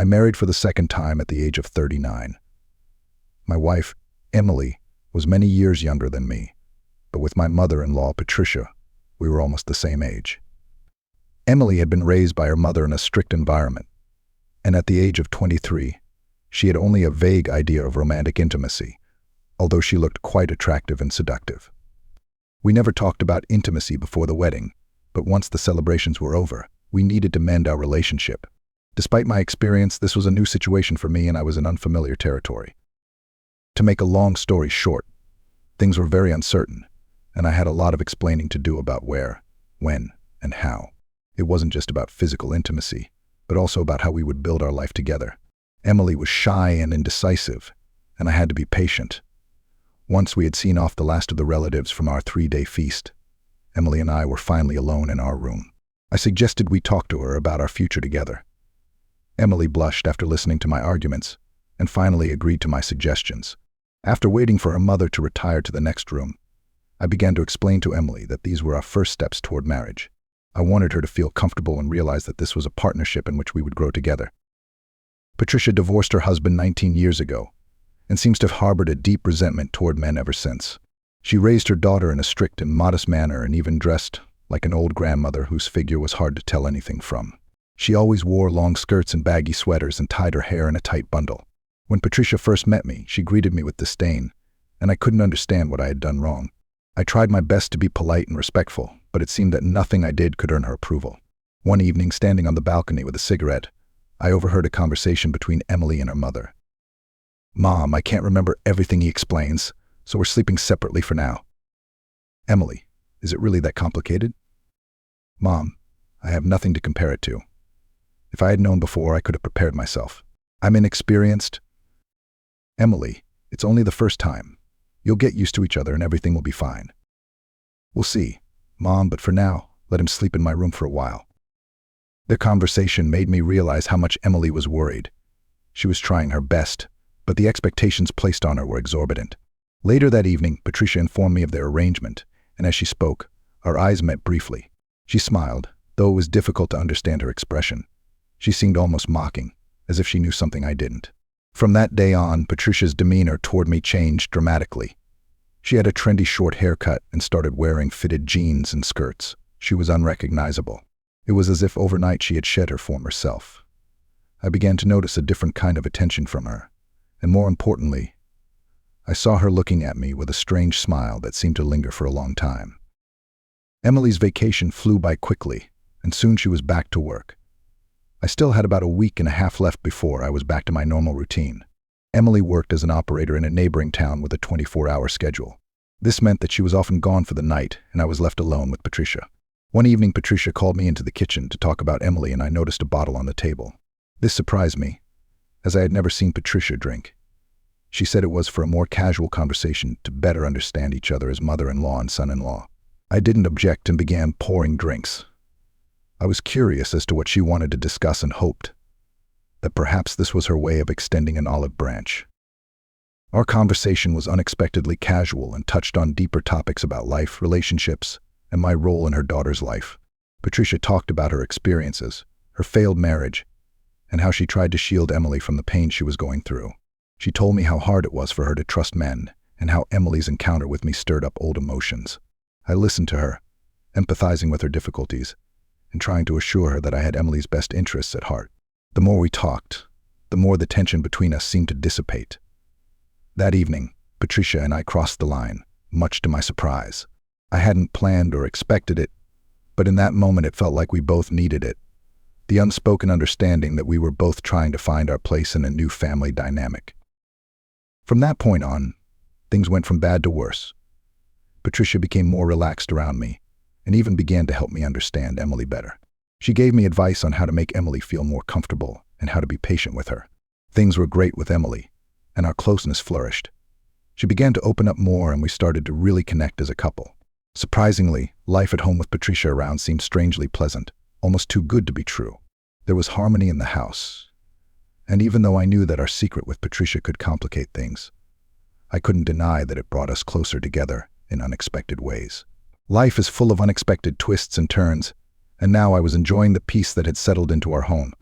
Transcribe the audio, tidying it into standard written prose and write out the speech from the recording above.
I married for the second time at the age of 39. My wife, Emily, was many years younger than me, but with my mother-in-law, Patricia, we were almost the same age. Emily had been raised by her mother in a strict environment, and at the age of 23, she had only a vague idea of romantic intimacy, although she looked quite attractive and seductive. We never talked about intimacy before the wedding, but once the celebrations were over, we needed to mend our relationship. Despite my experience, this was a new situation for me and I was in unfamiliar territory. To make a long story short, things were very uncertain, and I had a lot of explaining to do about where, when, and how. It wasn't just about physical intimacy, but also about how we would build our life together. Emily was shy and indecisive, and I had to be patient. Once we had seen off the last of the relatives from our 3-day feast, Emily and I were finally alone in our room. I suggested we talk to her about our future together. Emily blushed after listening to my arguments, and finally agreed to my suggestions. After waiting for her mother to retire to the next room, I began to explain to Emily that these were our first steps toward marriage. I wanted her to feel comfortable and realize that this was a partnership in which we would grow together. Patricia divorced her husband 19 years ago, and seems to have harbored a deep resentment toward men ever since. She raised her daughter in a strict and modest manner and even dressed like an old grandmother whose figure was hard to tell anything from. She always wore long skirts and baggy sweaters and tied her hair in a tight bundle. When Patricia first met me, she greeted me with disdain, and I couldn't understand what I had done wrong. I tried my best to be polite and respectful, but it seemed that nothing I did could earn her approval. One evening, standing on the balcony with a cigarette, I overheard a conversation between Emily and her mother. "Mom, I can't remember everything he explains, so we're sleeping separately for now." "Emily, is it really that complicated?" "Mom, I have nothing to compare it to. If I had known before, I could have prepared myself. I'm inexperienced." "Emily, it's only the first time. You'll get used to each other and everything will be fine." "We'll see, Mom, but for now, let him sleep in my room for a while." The conversation made me realize how much Emily was worried. She was trying her best, but the expectations placed on her were exorbitant. Later that evening, Patricia informed me of their arrangement, and as she spoke, our eyes met briefly. She smiled, though it was difficult to understand her expression. She seemed almost mocking, as if she knew something I didn't. From that day on, Patricia's demeanor toward me changed dramatically. She had a trendy short haircut and started wearing fitted jeans and skirts. She was unrecognizable. It was as if overnight she had shed her former self. I began to notice a different kind of attention from her, and more importantly, I saw her looking at me with a strange smile that seemed to linger for a long time. Emily's vacation flew by quickly, and soon she was back to work. I still had about a week and a half left before I was back to my normal routine. Emily worked as an operator in a neighboring town with a 24-hour schedule. This meant that she was often gone for the night, and I was left alone with Patricia. One evening, Patricia called me into the kitchen to talk about Emily, and I noticed a bottle on the table. This surprised me, as I had never seen Patricia drink. She said it was for a more casual conversation to better understand each other as mother-in-law and son-in-law. I didn't object and began pouring drinks. I was curious as to what she wanted to discuss and hoped that perhaps this was her way of extending an olive branch. Our conversation was unexpectedly casual and touched on deeper topics about life, relationships, and my role in her daughter's life. Patricia talked about her experiences, her failed marriage, and how she tried to shield Emily from the pain she was going through. She told me how hard it was for her to trust men, and how Emily's encounter with me stirred up old emotions. I listened to her, empathizing with her difficulties, and trying to assure her that I had Emily's best interests at heart. The more we talked, the more the tension between us seemed to dissipate. That evening, Patricia and I crossed the line, much to my surprise. I hadn't planned or expected it, but in that moment it felt like we both needed it. The unspoken understanding that we were both trying to find our place in a new family dynamic. From that point on, things went from bad to worse. Patricia became more relaxed around me, and even began to help me understand Emily better. She gave me advice on how to make Emily feel more comfortable and how to be patient with her. Things were great with Emily, and our closeness flourished. She began to open up more, and we started to really connect as a couple. Surprisingly, life at home with Patricia around seemed strangely pleasant, almost too good to be true. There was harmony in the house, and even though I knew that our secret with Patricia could complicate things, I couldn't deny that it brought us closer together in unexpected ways. Life is full of unexpected twists and turns, and now I was enjoying the peace that had settled into our home.